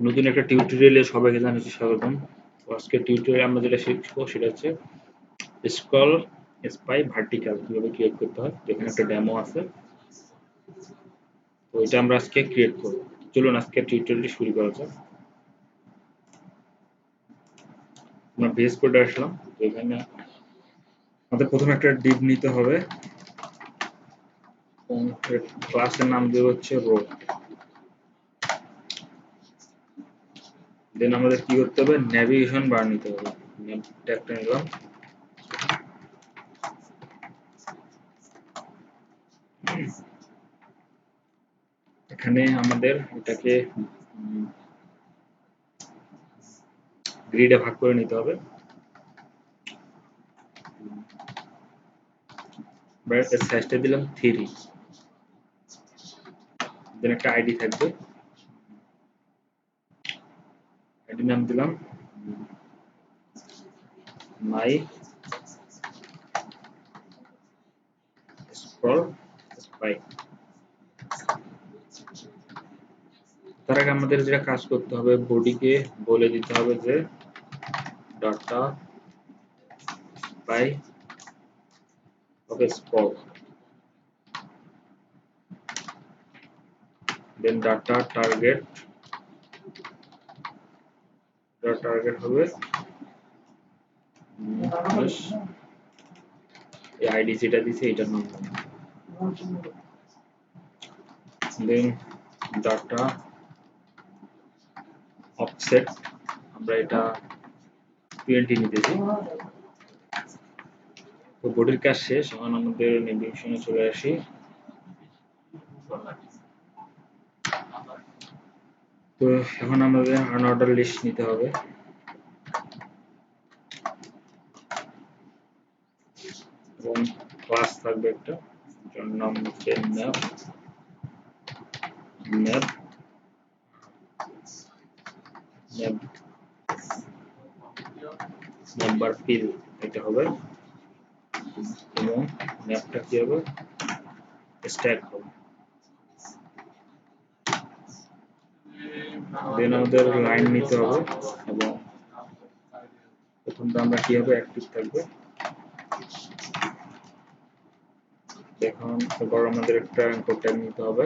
নতুন একটা টিউটোরিয়ালে সবাইকে জানাচ্ছি স্বাগতম। তো আজকের টিউটোরিয়ালে আমরা যেটা শিখবো সেটা হচ্ছে স্ক্রল স্পাই ভার্টিক্যাল কিভাবে ক্রিয়েট করতে হয়। যেখানে একটা ডেমো আছে, তো এটা আমরা আজকে ক্রিয়েট করব। চলুন আজকে টিউটোরিয়ালটি শুরু করা যাক। আমরা বেস কোডে আসলাম। তো এখানে আমাদের প্রথমে একটা ডিভ নিতে হবে, ক্লাসের নাম দেব হচ্ছে রো। দেন আমাদের কি করতে হবে, নেভিগেশন বার নিতে হবে। ট্যাগটা নিলাম। এখানে আমাদের এটাকে গ্রিডে ভাগ করে নিতে হবে। ব্র্যাকেটের সাইজটা দিলাম 3। দেন একটা আইডি থাকবে, আইডি নাম দিলাম মাই স্ক্রল স্পাই। তার আগে আমাদের যেটা কাজ করতে হবে, বডিকে বলে দিতে হবে যে ডাটা স্পাই হবে স্ক্রল, দেন ডাটা টার্গেট হবে এই আইডি যেটা দিছে এটার নাম, দেন ডাটা অফসেট আমরা এটা 20 নিতেছি। তো বডির কাজ শেষ, এখন আমাদের নেভিগেশনে চলে আসি। তো এখন আমাদের আনঅর্ডার লিস্ট নিতে হবে। এবং ক্লাস থাকবে একটা, যার নাম হচ্ছে map map map number fill এটা হবে। এবং ম্যাপটা কি হবে, স্ট্যাক হবে। দেন আমাদের লাইন নিতে হবে এবং প্রথমটা আমরা কি হবে, অ্যাক্টিভ থাকবে। এখন এবার আমাদের একটা অ্যাঙ্কর ট্যাগ নিতে হবে।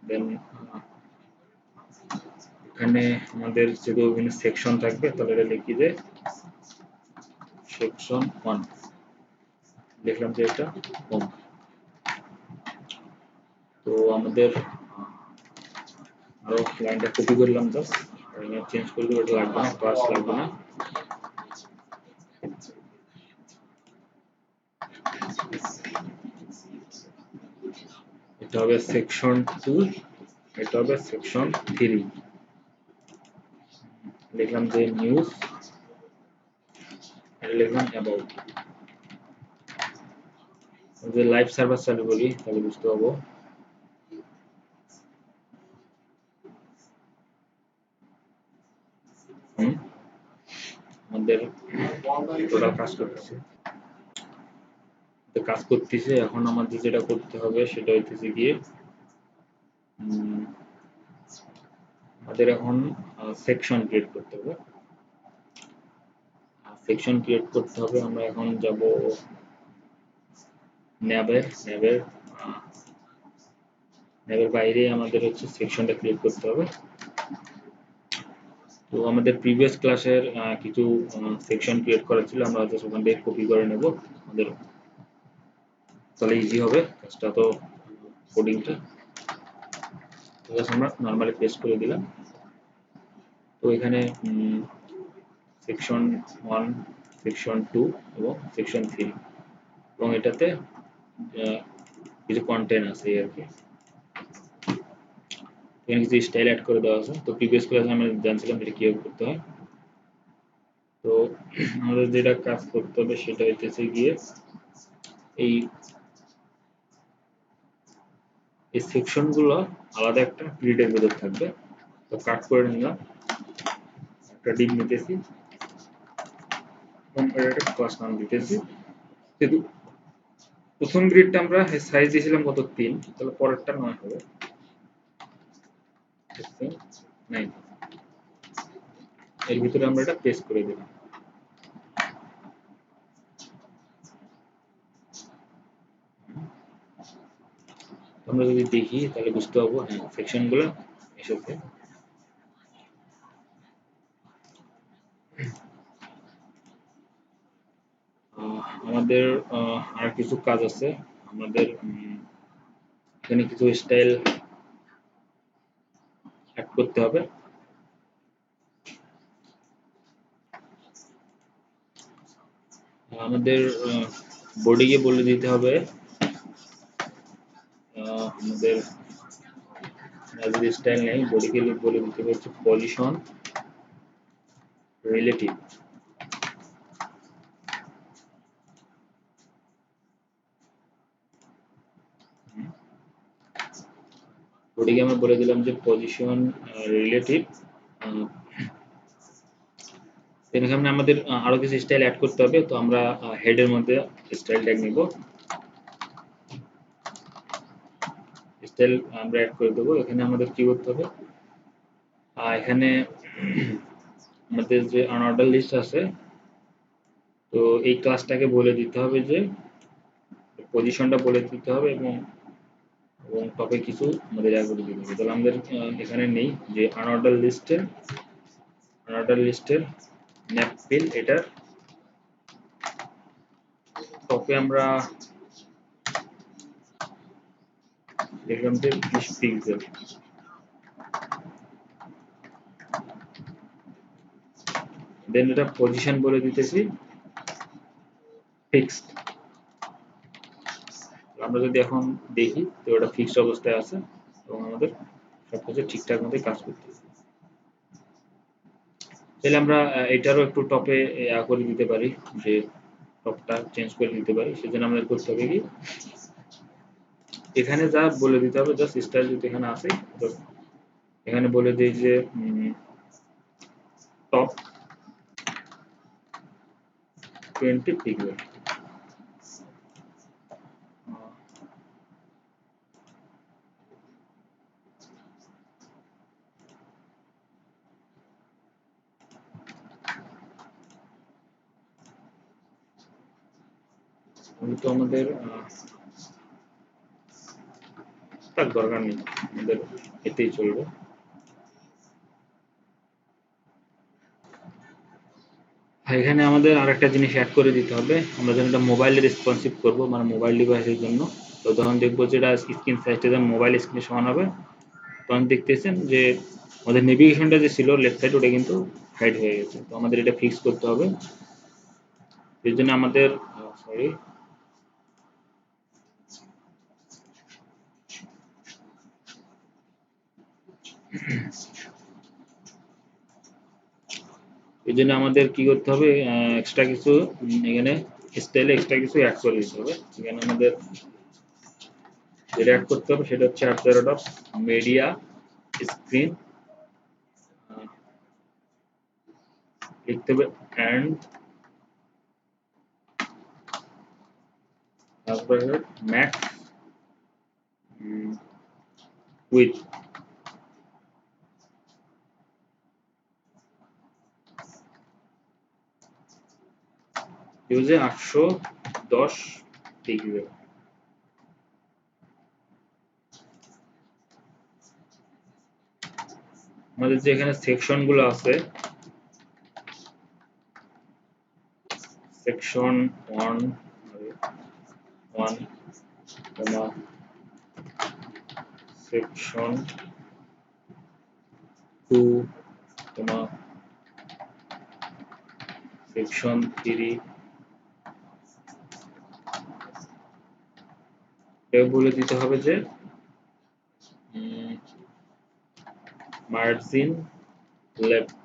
দেন এখানে আমাদের যেহেতু বিভিন্ন সেকশন থাকবে, তাহলে এটা লিখি যে সেকশন 1, দেখলাম যে এটা হোম। তো আমাদের আরো লাইনটা কপি করলাম, জাস্ট চেঞ্জ করে দেবো, এটা লাগবে না, ক্লাস লাগবে না। এটা হবে সেকশন 2, এটা হবে সেকশন 3। লিখলাম যে নিউজ, এটা লিখলাম অ্যাবাউট। যে লাইভ সার্ভার চালু করি তাহলে বুঝতে পারবো। আমাদের টোটাল কাজ করতেছে। এখন আমাদের যেটা করতে হবে সেটা হইতেছে গিয়ে আমাদের এখন সেকশন ক্রিয়েট করতে হবে। সেকশন ক্রিয়েট করতে হবে, আমরা এখন যাব ন্যাবের বাইরে আমাদের হচ্ছে সেকশনটা ক্রিয়েট করতে হবে। তো আমাদের প্রিভিয়াস ক্লাসের কিছু সেকশন ক্রিয়েট করা ছিল, আমরা হয়তো ওখান থেকে কপি করে নেব আমাদের, তাহলে ইজি হবে কাজটা। তো কোডিংটা আমরা নর্মালি পেস্ট করে দিলাম। তো এখানে সেকশন 1, সেকশন 2 এবং সেকশন 3, এবং এটাতে কিছু কন্টেন্ট আছে আর কি। এখানে কিছু স্টাইল অ্যাড করে দেওয়া আছে। তো প্রিভিয়াস ক্লাসে আমরা জানছিলাম এটা কিভাবে করতে হয়। তো আমাদের যেটা কাজ করতে হবে সেটা হইতেছে গিয়ে এই সেকশনগুলো আলাদা একটা গ্রিডের ভিতর থাকবে। তো কাট করে নিলাম, একটা ডিপ নিতেছি এবং একটা ক্লাস নাম দিতেছি। কিন্তু প্রথম গ্রিডটা আমরা সাইজ দিয়েছিলাম কত, 3, তাহলে পরেরটা 9 হবে। 9 এর ভিতরে আমরা এটা পেস্ট করে দেব। আমরা যদি দেখি তাহলে বুঝতে পারবো হ্যাঁ সেকশনগুলো এসেছে। আমাদের আর কিছু কাজ আছে। আমাদের এখানে কিছু স্টাইল অ্যাড করতে হবে। আমাদের বডিকে বলে দিতে হবে আমাদের যদি স্টাইল নেই বডিকে বলে দিতে হবে হচ্ছে পজিশন রিলেটিভ। বডিকে আমরা বলে দিলাম যে পজিশন রিলেটিভ। এখানে আমাদের আরো কিছু স্টাইল অ্যাড করতে হবে। তো আমরা হেডের মধ্যে স্টাইল ট্যাগ নিব, স্টাইল আমরা অ্যাড করে দেবো। এখানে আমাদের কি করতে হবে, এখানে আমাদের যে আনঅর্ডার লিস্ট আছে তো এই ক্লাসটাকে বলে দিতে হবে যে পজিশনটা বলে দিতে হবে এবং টপে কিছু আমাদের অ্যাড করে দিতে হবে। তাহলে আমাদের এখানে নেই যে আনঅর্ডার লিস্টের ন্যাপপিল এটা টপে আমরা দেখলাম যে 20 পিক্সেল। দেন এটা পজিশন বলে দিতেছি ফিক্সড। আমরা যদি এখন দেখি তো এটা ফিক্সড অবস্থায় আছে এবং আমাদের সবকিছু ঠিকঠাক মতো কাজ করতেছে। তাহলে আমরা এটারও একটু টপে করে দিতে পারি, যে টপটা চেঞ্জ করে দিতে পারি। সেজন্য আমাদের করতে হবে কি, এখানে যা বলে দিতে হবে জাস্ট স্টাইল যদি এখানে আসে এখানে বলে দিই যে টপ 20 পিক্সেল। তো আমাদের তার দরকার নেই, আমাদের এতেই চলবে। এখানে আমাদের আরেকটা জিনিস অ্যাড করে দিতে হবে। আমরা যখন এটা মোবাইলে রেসপন্সিভ করব মানে মোবাইল ডিভাইসের জন্য, তো তখন দেখবো যে এটা স্ক্রিন সাইজটা যখন মোবাইল স্ক্রিনের সমান হবে তখন দেখতেছেন যে আমাদের নেভিগেশনটা যে ছিল লেফট সাইড ওটা কিন্তু হাইড হয়ে গেছে। তো আমাদের এটা ফিক্স করতে হবে। এর জন্য আমাদের সরি এই জন্য আমাদের কি করতে হবে, এক্সট্রা কিছু এখানে স্টাইলে এক্সট্রা কিছু অ্যাড করে দিতে হবে। এখানে আমাদের যেটা অ্যাড করতে হবে সেটা হচ্ছে মিডিয়া স্ক্রিন লিখতে হবে অ্যান্ড তারপরে ম্যাক্স উইথ ইউজে 810 পিক্সেল। আমাদের যে এখানে সেকশন গুলো আছে সেকশন 1 সেকশন 2 সেকশন 3 এও বলে দিতে হবে যে মার্জিন লেফট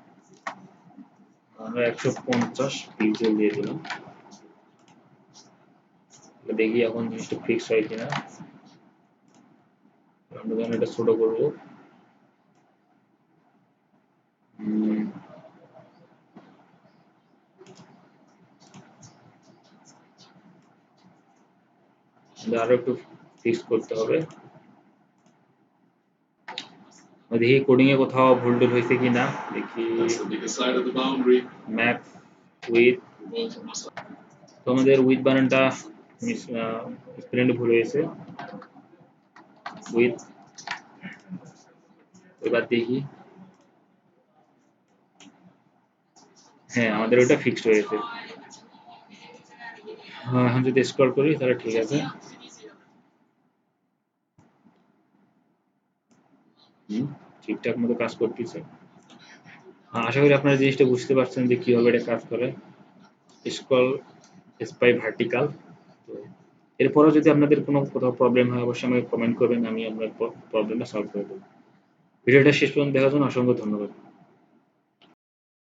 আমরা 150 পিক্সেল দিয়ে দিলাম। দেখি এখন জিনিসটা ফিক্স হয় কিনা। আমরা যখন এটা ছোট করবো আরো একটু ফিক্স করতে হবে। দেখি কোডিং এ কোথাও ভুল টুল হয়েছে কিনা দেখি। ম্যাপ উইথ, তো আমাদের উইথ বানানটা স্পেলিংটা ভুল হয়েছে। উইথ, এবার দেখি। হ্যাঁ, আমাদের ওটা ফিক্সড হয়েছে। হ্যাঁ, এখন যদি স্ক্রল করি তাহলে ঠিক আছে। ঠিকঠাক মতো কাজ করতেছে। আশা করি আপনারা জিনিসটা বুঝতে পারছেন যে কিভাবে এটা কাজ করে। Scroll spy vertical. তো এরপরেও যদি আপনাদের কোনো কোথাও প্রবলেম হয় অবশ্যই আমাকে কমেন্ট করবেন, আমি আপনার প্রবলেমটা সলভ করে দেবো। ভিডিওটা শেষ পর্যন্ত দেখার জন্য অসংখ্য ধন্যবাদ।